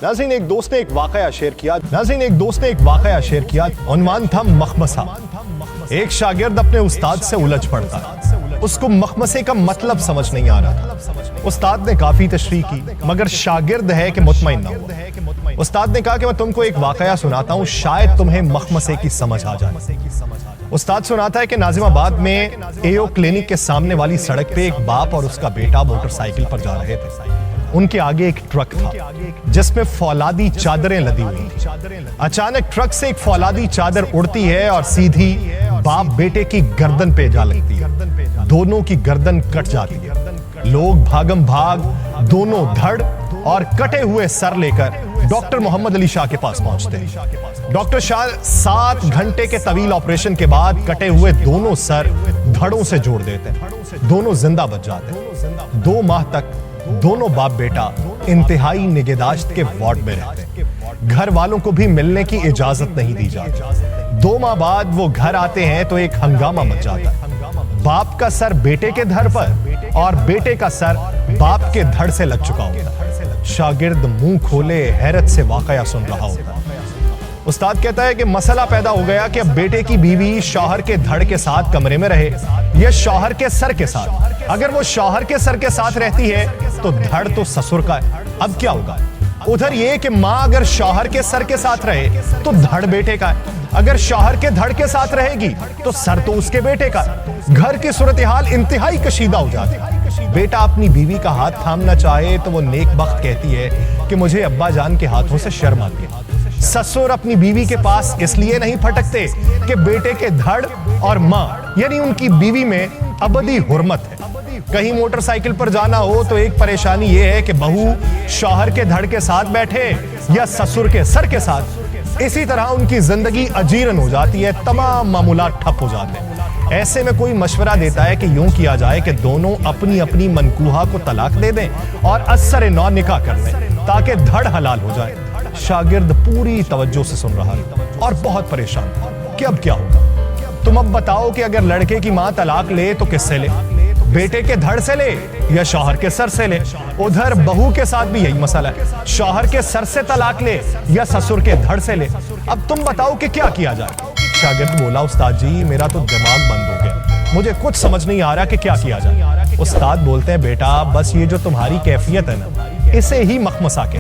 नाज़रीन एक दोस्त ने एक वाक़या शेयर किया। उन्वान था मखमसा। एक शागिर्द अपने उस्ताद से उलझ पड़ता, उसको मखमसे का मतलब समझ नहीं आ रहा था। उस्ताद ने काफी तशरीह की, मगर शागिर्द है कि मुतमईन ना हुआ। उस्ताद ने कहा कि मैं तुमको एक वाक़या सुनाता हूँ, शायद तुम्हें मखमसे की समझ आ जाए। उस्ताद सुनाता है कि नाजिमाबाद में एओ क्लिनिक के सामने वाली सड़क पे एक बाप और उसका बेटा मोटरसाइकिल पर जा रहे थे। उनके आगे एक ट्रक था जिसमें फौलादी चादरें लदी हुई थी। अचानक ट्रक से एक फौलादी चादर उड़ती है और सीधी बाप बेटे की गर्दन पे जा लगती है। दोनों की गर्दन कट जाती है। लोग भागम भाग दोनों धड़ और कटे हुए सर लेकर डॉक्टर मोहम्मद अली शाह के पास पहुंचते हैं। डॉक्टर शाह 7 घंटे के तवील ऑपरेशन के बाद कटे हुए दोनों सर धड़ों से जोड़ देते हैं। दोनों जिंदा बच जाते हैं। 2 माह तक दोनों बाप बेटा इंतहाई निगहदाश्त के वार्ड में रहते हैं। घर वालों को भी मिलने की इजाजत नहीं दी जाती। 2 माह बाद वो घर आते हैं तो एक हंगामा मच जाता है। बाप का सर बेटे के धड़ पर और बेटे का सर बाप के धड़ से लग चुका होता है। शागिर्द मुंह खोले हैरत से वाकया सुन रहा होता है। उस्ताद कहता है कि मसला पैदा हो गया कि अब बेटे की बीवी शौहर के धड़ के साथ कमरे में रहे या शौहर के सर के साथ। अगर वो शौहर के सर के साथ रहती है तो धड़ तो ससुर का है। अब क्या होगा? उधर ये कि मां अगर शौहर के सर के साथ रहे तो धड़ बेटे का है। अगर शौहर के धड़ के साथ रहेगी तो सर तो उसके बेटे का है। घर की सूरत हाल इंतहाई कशीदा हो जाती है। बेटा अपनी बीवी का हाथ थामना चाहे तो वो नेक बख्त कहती है कि मुझे अब्बा जान के हाथों से शर्म आती है। ससुर अपनी बीवी के पास इसलिए नहीं फटकते कि बेटे के धड़ और मां यानी उनकी बीवी में अबदी हुर्मत है। कहीं मोटरसाइकिल पर जाना हो तो एक परेशानी यह है कि बहू शौहर के धड़ के साथ बैठे या ससुर के सर के साथ। इसी तरह उनकी जिंदगी अजीरन हो जाती है, तमाम मामूलात ठप हो जाते हैं। ऐसे में कोई मशवरा देता है कि यूं किया जाए कि दोनों अपनी अपनी मनकूहा को तलाक दे दें और अस्सर नौ निकाह कर लें ताकि धड़ हलाल हो जाए। शागिर्द पूरी तवज्जो से सुन रहा है और बहुत परेशान था कि अब क्या होगा। तुम अब बताओ कि अगर लड़के की मां तलाक ले तो किससे ले? बेटे के धड़ से ले या शौहर के सर से ले? उधर बहू के साथ भी यही मसला है, शौहर के सर से तलाक ले या ससुर के धड़ से ले। अब तुम बताओ कि क्या किया जाए? शागिर्द बोला, उस्ताद जी मेरा तो दिमाग बंद हो गया, मुझे कुछ समझ नहीं आ रहा कि क्या किया जाए। उस्ताद बोलते हैं, बेटा बस ये जो तुम्हारी कैफियत है ना, इसे ही मखमसा के